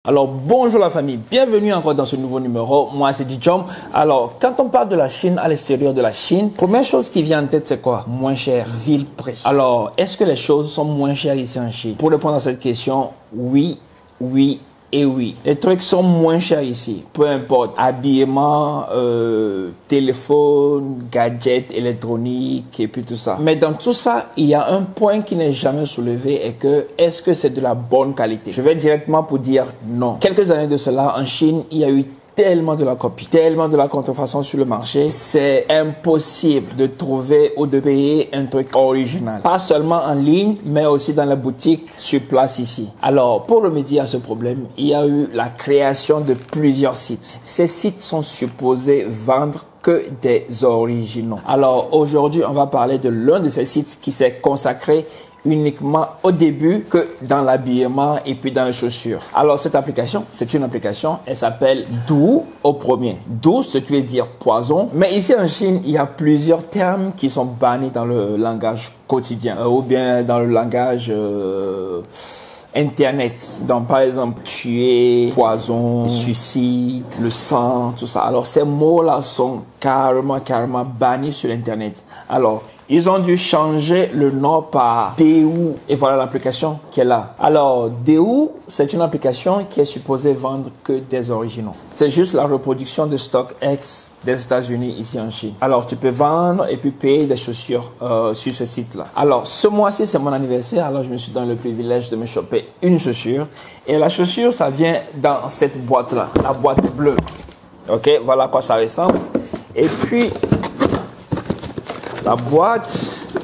Alors bonjour la famille, bienvenue encore dans ce nouveau numéro, moi c'est Djom. Alors quand on parle de la Chine à l'extérieur de la Chine, première chose qui vient en tête c'est quoi? Moins cher, ville-prix. Alors est-ce que les choses sont moins chères ici en Chine? Pour répondre à cette question, oui et oui. Les trucs sont moins chers ici, peu importe, habillement, téléphone, gadgets électroniques et puis tout ça. Mais dans tout ça, il y a un point qui n'est jamais soulevé et que est-ce que c'est de la bonne qualité? Je vais directement pour dire non. Quelques années de cela, en Chine, il y a eu tellement de la copie, tellement de la contrefaçon sur le marché, c'est impossible de trouver ou de payer un truc original. Pas seulement en ligne, mais aussi dans la boutique sur place ici. Alors, pour remédier à ce problème, il y a eu la création de plusieurs sites. Ces sites sont supposés vendre que des originaux. Alors, aujourd'hui, on va parler de l'un de ces sites qui s'est consacré uniquement au début que dans l'habillement et puis dans les chaussures. Alors cette application, c'est une application, elle s'appelle Douwu au premier. Douwu, ce qui veut dire poison. Mais ici en Chine, il y a plusieurs termes qui sont bannis dans le langage quotidien ou bien dans le langage Internet. Donc, par exemple, tuer, poison, suicide, le sang, tout ça. Alors, ces mots-là sont carrément bannis sur Internet. Alors, ils ont dû changer le nom par Douwu. Et voilà l'application qui est là. Alors, Douwu, c'est une application qui est supposée vendre que des originaux. C'est juste la reproduction de StockX des États-Unis ici en Chine. Alors, tu peux vendre et puis payer des chaussures sur ce site-là. Alors, ce mois-ci, c'est mon anniversaire. Alors, je me suis donné le privilège de me choper une chaussure. Et la chaussure, ça vient dans cette boîte-là, la boîte bleue. Ok, voilà à quoi ça ressemble. Et puis, la boîte,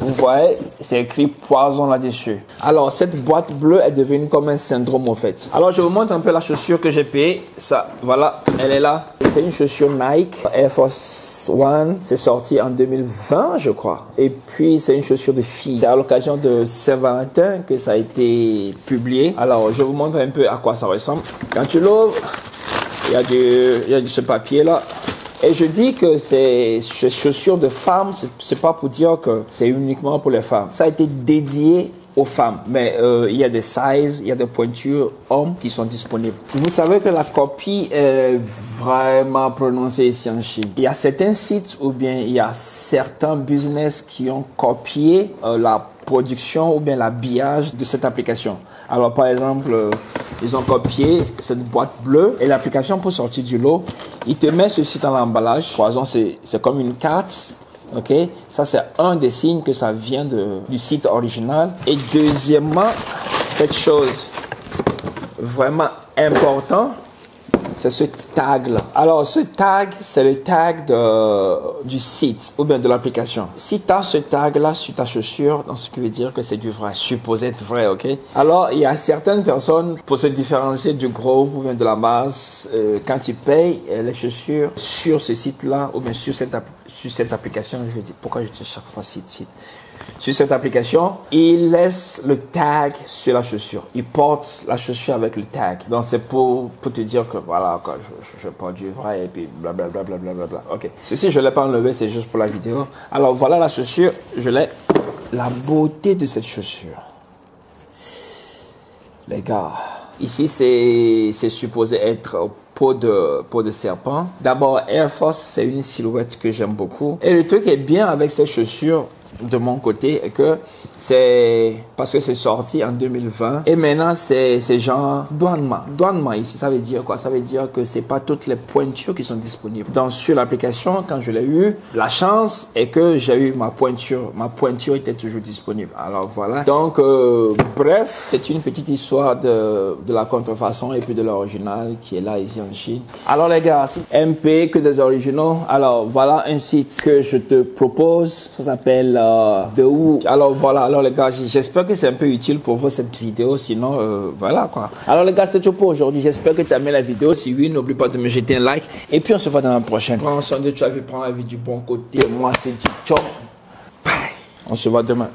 vous voyez, c'est écrit poison là-dessus. Alors, cette boîte bleue est devenue comme un syndrome en fait. Alors, je vous montre un peu la chaussure que j'ai payée. Ça, voilà, elle est là. C'est une chaussure Nike Air Force One. C'est sorti en 2020, je crois. Et puis, c'est une chaussure de fille. C'est à l'occasion de Saint-Valentin que ça a été publié. Alors, je vous montre un peu à quoi ça ressemble. Quand tu l'ouvres, il y a ce papier-là. Et je dis que ces chaussures de femmes, c'est pas pour dire que c'est uniquement pour les femmes. Ça a été dédié aux femmes. Mais il y a des sizes, il y a des pointures hommes qui sont disponibles. Vous savez que la copie est vraiment prononcée ici en Chine. Il y a certains sites ou bien il y a certains business qui ont copié la production ou bien l'habillage de cette application. Alors par exemple, ils ont copié cette boîte bleue et l'application pour sortir du lot, il te met ceci dans l'emballage. Poison, c'est comme une carte. Ok, ça c'est un des signes que ça vient du site original. Et deuxièmement, cette chose vraiment important, c'est ce tag là. Alors ce tag, c'est le tag du site ou bien de l'application. Si tu as ce tag là sur ta chaussure, donc ce qui veut dire que c'est du vrai, supposé être vrai, ok. Alors il y a certaines personnes, pour se différencier du groupe ou bien de la masse, quand tu payes les chaussures sur ce site là ou bien sur cette application, je dis pourquoi je dis chaque fois site. Sur cette application, il laisse le tag sur la chaussure. Il porte la chaussure avec le tag. Donc c'est pour te dire que voilà, quoi, je porte du vrai et puis blablabla. Ok. Ceci, je ne l'ai pas enlevé, c'est juste pour la vidéo. Alors voilà la chaussure, je l'ai. La beauté de cette chaussure. Les gars, ici c'est supposé être peau de serpent. D'abord, Air Force, c'est une silhouette que j'aime beaucoup. Et le truc est bien avec ces chaussures, de mon côté, est que c'est parce que c'est sorti en 2020 et maintenant c'est genre douanement ici. Ça veut dire quoi? Ça veut dire que c'est pas toutes les pointures qui sont disponibles. Donc sur l'application, quand je l'ai eu, la chance est que j'ai eu ma pointure était toujours disponible. Alors voilà. Donc bref, c'est une petite histoire de la contrefaçon et puis de l'original qui est là ici en Chine. Alors les gars, MP que des originaux. Alors voilà un site que je te propose. Ça s'appelle Douwu. Alors voilà, alors les gars, j'espère que c'est un peu utile pour vous cette vidéo, sinon voilà quoi. Alors les gars, c'était tout pour aujourd'hui, j'espère que tu as aimé la vidéo. Si oui, n'oublie pas de me jeter un like et puis on se voit dans la prochaine. Prends soin de toi, prends la vie du bon côté. Moi c'est Djom. Bye. On se voit demain.